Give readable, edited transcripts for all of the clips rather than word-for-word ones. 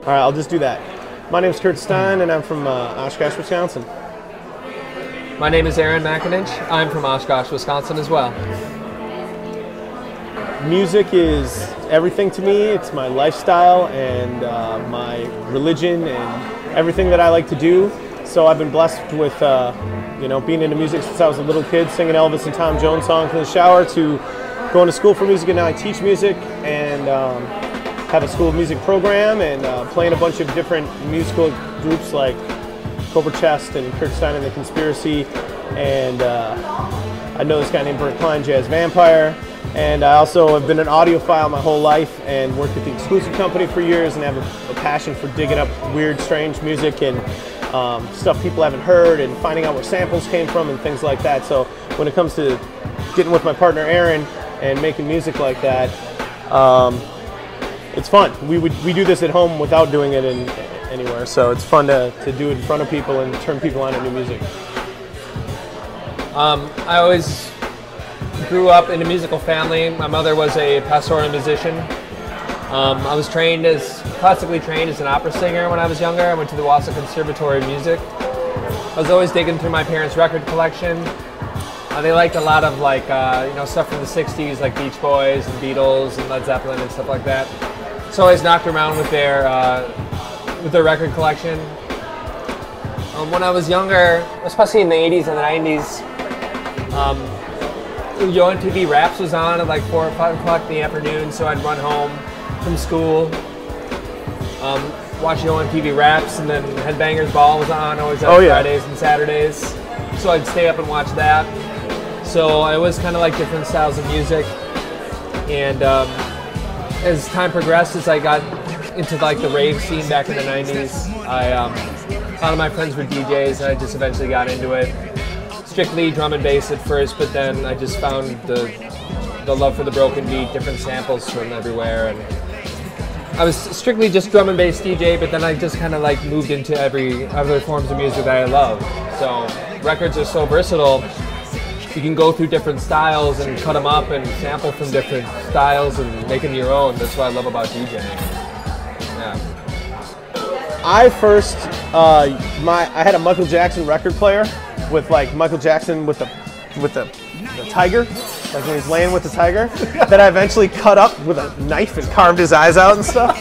All right, I'll just do that. My name is Kurt Stein, and I'm from Oshkosh, Wisconsin. My name is Aaron McInich. I'm from Oshkosh, Wisconsin as well. Music is everything to me. It's my lifestyle and my religion and everything that I like to do. So I've been blessed with being into music since I was a little kid, singing Elvis and Tom Jones songs in the shower, to going to school for music, and now I teach music and have a school of music program and playing a bunch of different musical groups like Cobra Chest and Kurt Stein and the Conspiracy, and I know this guy named Bert Klein, Jazz Vampire, and I also have been an audiophile my whole life and worked at the Exclusive Company for years and have a passion for digging up weird, strange music and stuff people haven't heard and finding out where samples came from and things like that. So when it comes to getting with my partner Aaron and making music like that, it's fun. We do this at home without doing it anywhere, so it's fun to do it in front of people and turn people on to new music. I always grew up in a musical family. My mother was a pastoral musician. I was classically trained as an opera singer when I was younger. I went to the Wausau Conservatory of Music. I was always digging through my parents' record collection. They liked a lot of stuff from the 60s, like Beach Boys and Beatles and Led Zeppelin and stuff like that. So I always knocked around with their record collection. When I was younger, especially in the 80s and the 90s, Yo MTV Raps was on at like 4 or 5 o'clock in the afternoon, so I'd run home from school, watch Yo MTV Raps, and then Headbangers Ball was on always on Fridays and Saturdays, so I'd stay up and watch that. So I always kind of like different styles of music, and as time progressed, as I got into like the rave scene back in the 90s, a lot of my friends were DJs, and I just eventually got into it. Strictly drum and bass at first, but then I just found the love for the broken beat, different samples from everywhere, and I was strictly just drum and bass DJ, but then I just kind of like moved into every other forms of music that I love. So records are so versatile. You can go through different styles and cut them up and sample from different styles and make them your own. That's what I love about DJing. Yeah. I first, I had a Michael Jackson record player with like Michael Jackson with the tiger, like when he's laying with the tiger, that I eventually cut up with a knife and carved his eyes out and stuff.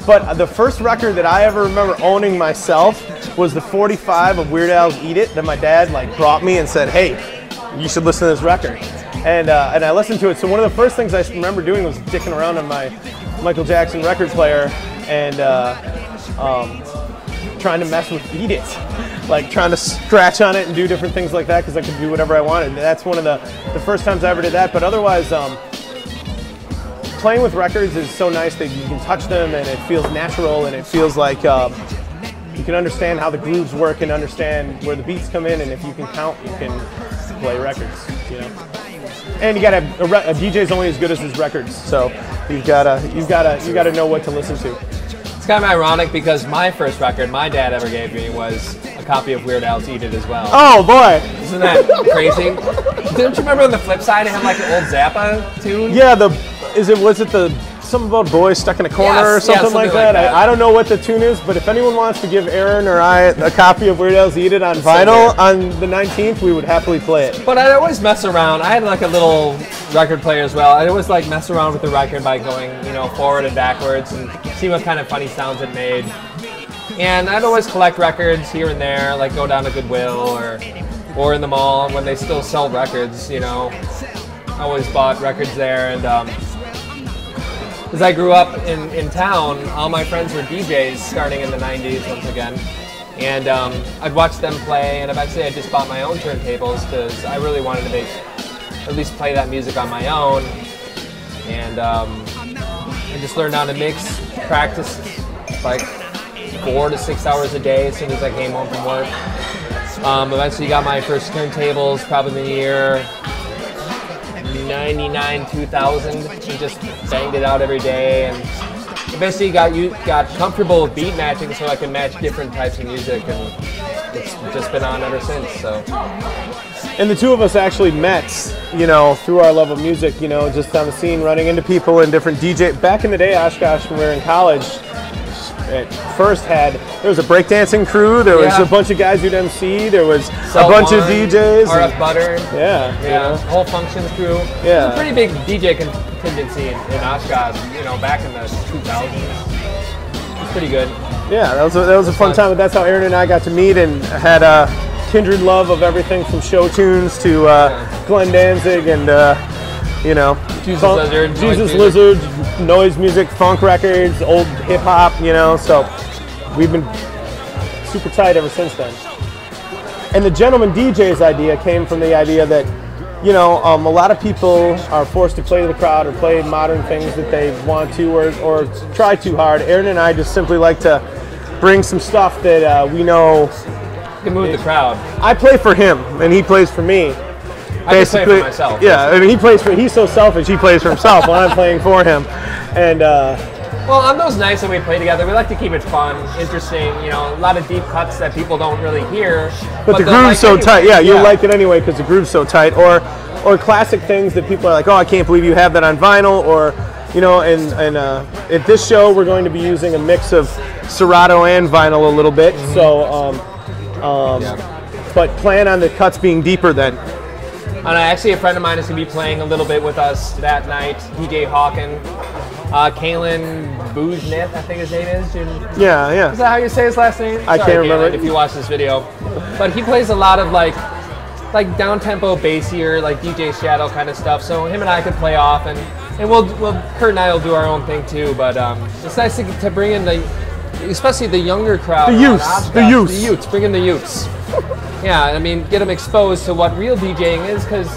But the first record that I ever remember owning myself was the 45 of Weird Al's Eat It that my dad like brought me and said, "Hey, you should listen to this record." And I listened to it. So one of the first things I remember doing was dicking around on my Michael Jackson record player and trying to mess with Beat It, like trying to scratch on it and do different things like that because I could do whatever I wanted. And that's one of the first times I ever did that. But otherwise, playing with records is so nice that you can touch them and it feels natural and it feels like you can understand how the grooves work and understand where the beats come in. And if you can count, you can play records, you know. And you gotta a DJ's only as good as his records, so you gotta know what to listen to. It's kind of ironic because my first record my dad ever gave me was a copy of Weird Al's Eat It as well. Oh boy! Isn't that crazy? Don't you remember on the flip side it had like an old Zappa tune? Yeah, was it the something about boys stuck in a corner or something, something like that? I don't know what the tune is, but if anyone wants to give Aaron or I a copy of Weird Al's Eat It on vinyl on the 19th, we would happily play it. But I'd always mess around. I had like a little record player as well. I'd always like mess around with the record by going, forward and backwards and see what kind of funny sounds it made. And I'd always collect records here and there, like go down to Goodwill or in the mall when they still sell records, I always bought records there, and as I grew up in town, all my friends were DJs starting in the 90s once again. And I'd watch them play, and eventually I just bought my own turntables because I really wanted to at least play that music on my own. And I just learned how to mix, practice like 4 to 6 hours a day as soon as I came home from work. Eventually got my first turntables probably in the year 99, 2000, and just banged it out every day, and eventually got comfortable with beat matching so I can match different types of music, and it's just been on ever since. So. And the two of us actually met, through our love of music, just on the scene, running into people and different DJ. Back in the day, Oshkosh, when we were in college, at first there was a breakdancing crew, there was a bunch of guys who'd MC, there was a bunch of DJs. RF Butter. Yeah. You know, whole functions crew. Yeah. It was a pretty big DJ contingency in Oshkosh, you know, back in the 2000s. It was pretty good. Yeah, that was a fun time, but that's how Aaron and I got to meet and had a kindred love of everything from show tunes to Glenn Danzig and you know, Jesus Lizard, noise music, funk records, old hip hop, you know. So we've been super tight ever since then. And the Gentlemen DJs idea came from the idea that, you know, a lot of people are forced to play to the crowd or play modern things that they want to or try too hard. Aaron and I just simply like to bring some stuff that we know can move the crowd. I play for him and he plays for me. I just play for myself. Yeah, I mean, he's so selfish, he plays for himself while I'm playing for him. And well, on those nights that we play together, we like to keep it fun, interesting, you know, a lot of deep cuts that people don't really hear. But the groove's so tight. Yeah, you'll like it anyway because the groove's so tight. Or classic things that people are like, oh, I can't believe you have that on vinyl. Or, you know, and at this show, we're going to be using a mix of Serato and vinyl a little bit. Mm-hmm. So, but plan on the cuts being deeper then. And actually, a friend of mine is going to be playing a little bit with us that night, DJ Hawken. Kalen Booznith, I think his name is. Yeah. Is that how you say his last name? I can't remember if you watch this video. But he plays a lot of like down-tempo, bassier, like DJ Shadow kind of stuff. So him and I could play off, and we'll Kurt and I will do our own thing too. But it's nice to bring in especially the younger crowd. The youths. Bring in the youths. Yeah, I mean, get them exposed to what real DJing is, because,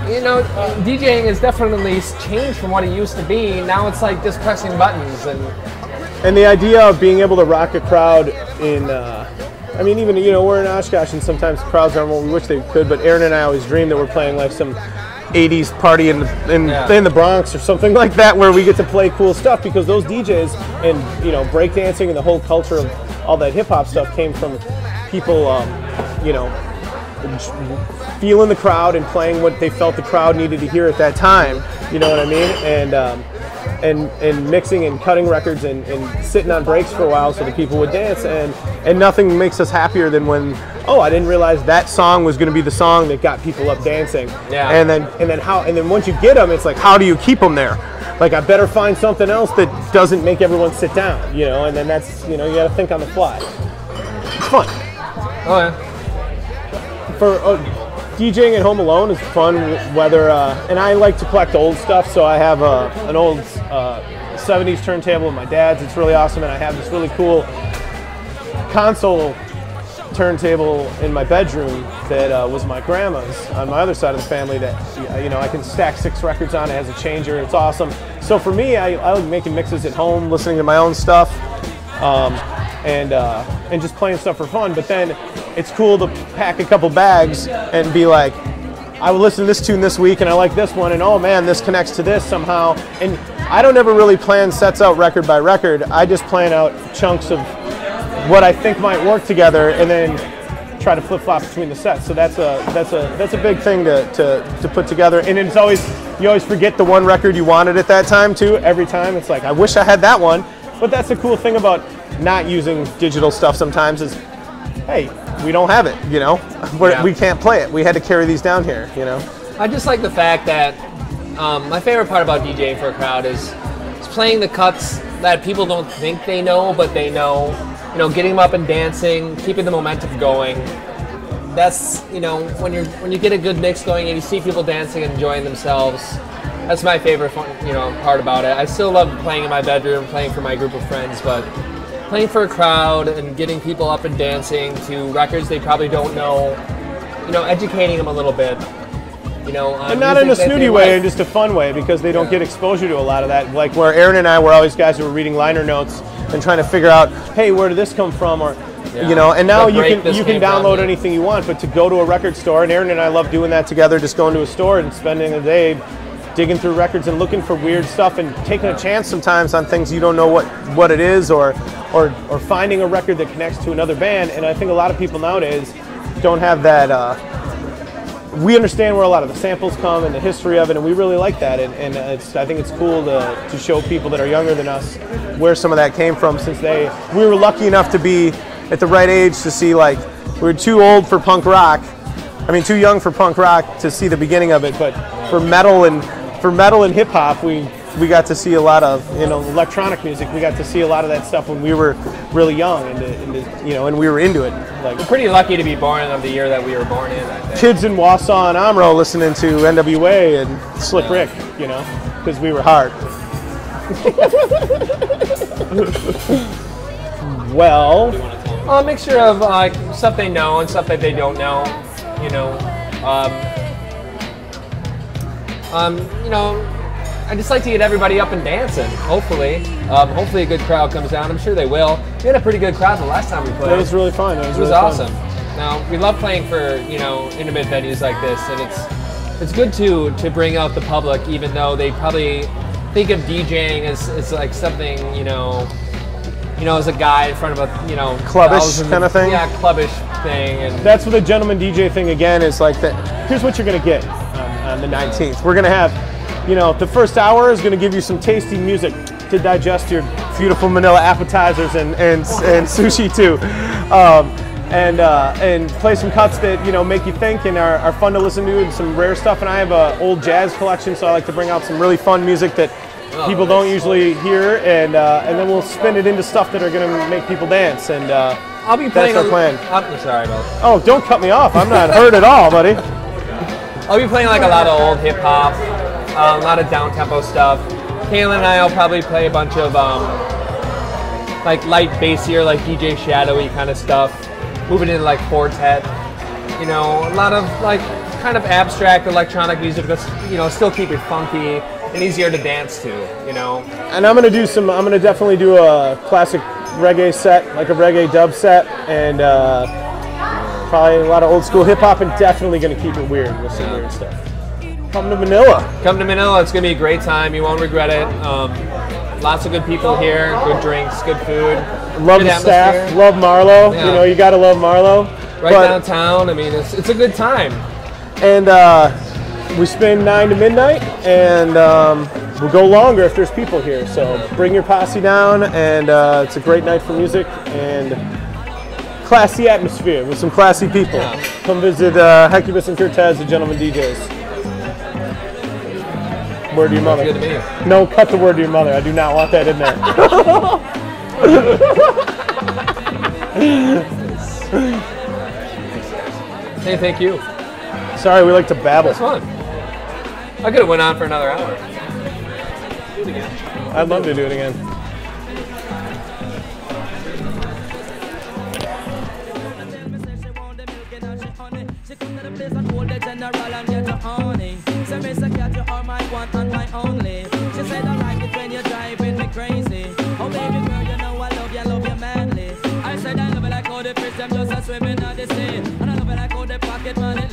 you know, DJing has definitely changed from what it used to be. Now it's like just pressing buttons. And the idea of being able to rock a crowd in, I mean, even, you know, we're in Oshkosh and sometimes crowds aren't what we wish they could, but Aaron and I always dream that we're playing like some 80s party in the Bronx or something like that, where we get to play cool stuff, because those DJs and, you know, breakdancing and the whole culture of all that hip-hop stuff came from people, you know, feeling the crowd and playing what they felt the crowd needed to hear at that time. You know what I mean? And mixing and cutting records and sitting on breaks for a while so that people would dance. And nothing makes us happier than when, oh, I didn't realize that song was going to be the song that got people up dancing. Yeah. And then once you get them, it's like, how do you keep them there? Like, I better find something else that doesn't make everyone sit down, you know. And then that's, you know, you got to think on the fly. It's fun. Oh yeah. For DJing at home alone is fun, whether and I like to collect old stuff, so I have an old 70s turntable of my dad's. It's really awesome, and I have this really cool console turntable in my bedroom that was my grandma's on my other side of the family that, you know, I can stack 6 records on. It has a changer. It's awesome. So for me, I like making mixes at home, listening to my own stuff, and just playing stuff for fun. But then it's cool to pack a couple bags and be like, I will listen to this tune this week and I like this one, and oh man, this connects to this somehow. And I don't ever really plan sets out record by record. I just plan out chunks of what I think might work together and then try to flip-flop between the sets. So that's a big thing to put together. And it's always, you always forget the one record you wanted at that time too. Every time it's like, I wish I had that one. But that's the cool thing about not using digital stuff sometimes is, hey, we don't have it, you know? We can't play it. We had to carry these down here, you know? I just like the fact that my favorite part about DJing for a crowd is playing the cuts that people don't think they know, but they know. You know, getting them up and dancing, keeping the momentum going. That's, you know, when you get a good mix going and you see people dancing and enjoying themselves, that's my favorite part about it. I still love playing in my bedroom, playing for my group of friends, but playing for a crowd and getting people up and dancing to records they probably don't know, you know, educating them a little bit. You know, and not in a snooty way, in just a fun way, because they don't get exposure to a lot of that. Like where Aaron and I were always guys who were reading liner notes and trying to figure out, hey, where did this come from, or you know. And now you can download anything you want, but to go to a record store, and Aaron and I love doing that together, just going to a store and spending a day digging through records and looking for weird stuff and taking a chance sometimes on things you don't know what it is, or finding a record that connects to another band. And I think a lot of people nowadays don't have that we understand where a lot of the samples come and the history of it, and we really like that. And I think it's cool to show people that are younger than us where some of that came from, since we were lucky enough to be at the right age to see, like, we were too old for punk rock. I mean, too young for punk rock to see the beginning of it, but for metal and hip hop, we got to see a lot of, you know, electronic music. We got to see a lot of that stuff when we were really young, and you know, and we were into it. Like, we're pretty lucky to be born of the year that we were born in, I think. Kids in Wausau and Omro listening to NWA and Slick Rick, you know, because we were hard. Well, a mixture of stuff they know and stuff that they don't know, you know. You know, I just like to get everybody up and dancing. Hopefully, hopefully a good crowd comes down. I'm sure they will. We had a pretty good crowd the last time we played. It was really fun. It was really awesome. Fun. Now we love playing for, you know, intimate venues like this, and it's good to bring out the public, even though they probably think of DJing as like something, you know, as a guy in front of a, you know, clubbish kind of thing. Yeah, clubbish thing. And that's what the Gentlemen DJ thing again is like. That here's what you're gonna get on the 19th. We're gonna have, you know, the first hour is gonna give you some tasty music to digest your beautiful Manila appetizers and sushi too, and play some cuts that, you know, make you think and are fun to listen to, and some rare stuff. And I have an old jazz collection, so I like to bring out some really fun music that people don't usually hear, and then we'll spin it into stuff that are gonna make people dance. And I'll be playing. That's our plan. I'm sorry about that. Oh, don't cut me off. I'm not hurt at all, buddy. I'll be playing like a lot of old hip hop, a lot of down tempo stuff. Kayla and I will probably play a bunch of like light bassier, like DJ Shadowy kind of stuff. Moving into like quartet, you know, a lot of like kind of abstract electronic music, but, you know, still keep it funky and easier to dance to, you know. And I'm gonna definitely do a classic reggae set, like a reggae dub set, and probably a lot of old school hip hop, and definitely gonna keep it weird with some weird stuff. Come to Manila. Come to Manila. It's gonna be a great time. You won't regret it. Lots of good people here, good drinks, good food. Love the staff. Love Marlowe. Yeah. You know, you gotta love Marlowe. Right downtown. I mean, it's a good time. And we spin 9 to midnight, and we'll go longer if there's people here. So bring your posse down, and it's a great night for music and classy atmosphere with some classy people. Yeah. Come visit Hecubus and Kurtez, the Gentlemen DJs. Word to your mother. Good to me. No, cut the word to your mother. I do not want that in there. Hey, thank you. Sorry, we like to babble. That's fun. I could have went on for another hour. Do it again. I'd love to do it again. Swimming at the sea, and I love it like all the pocket money.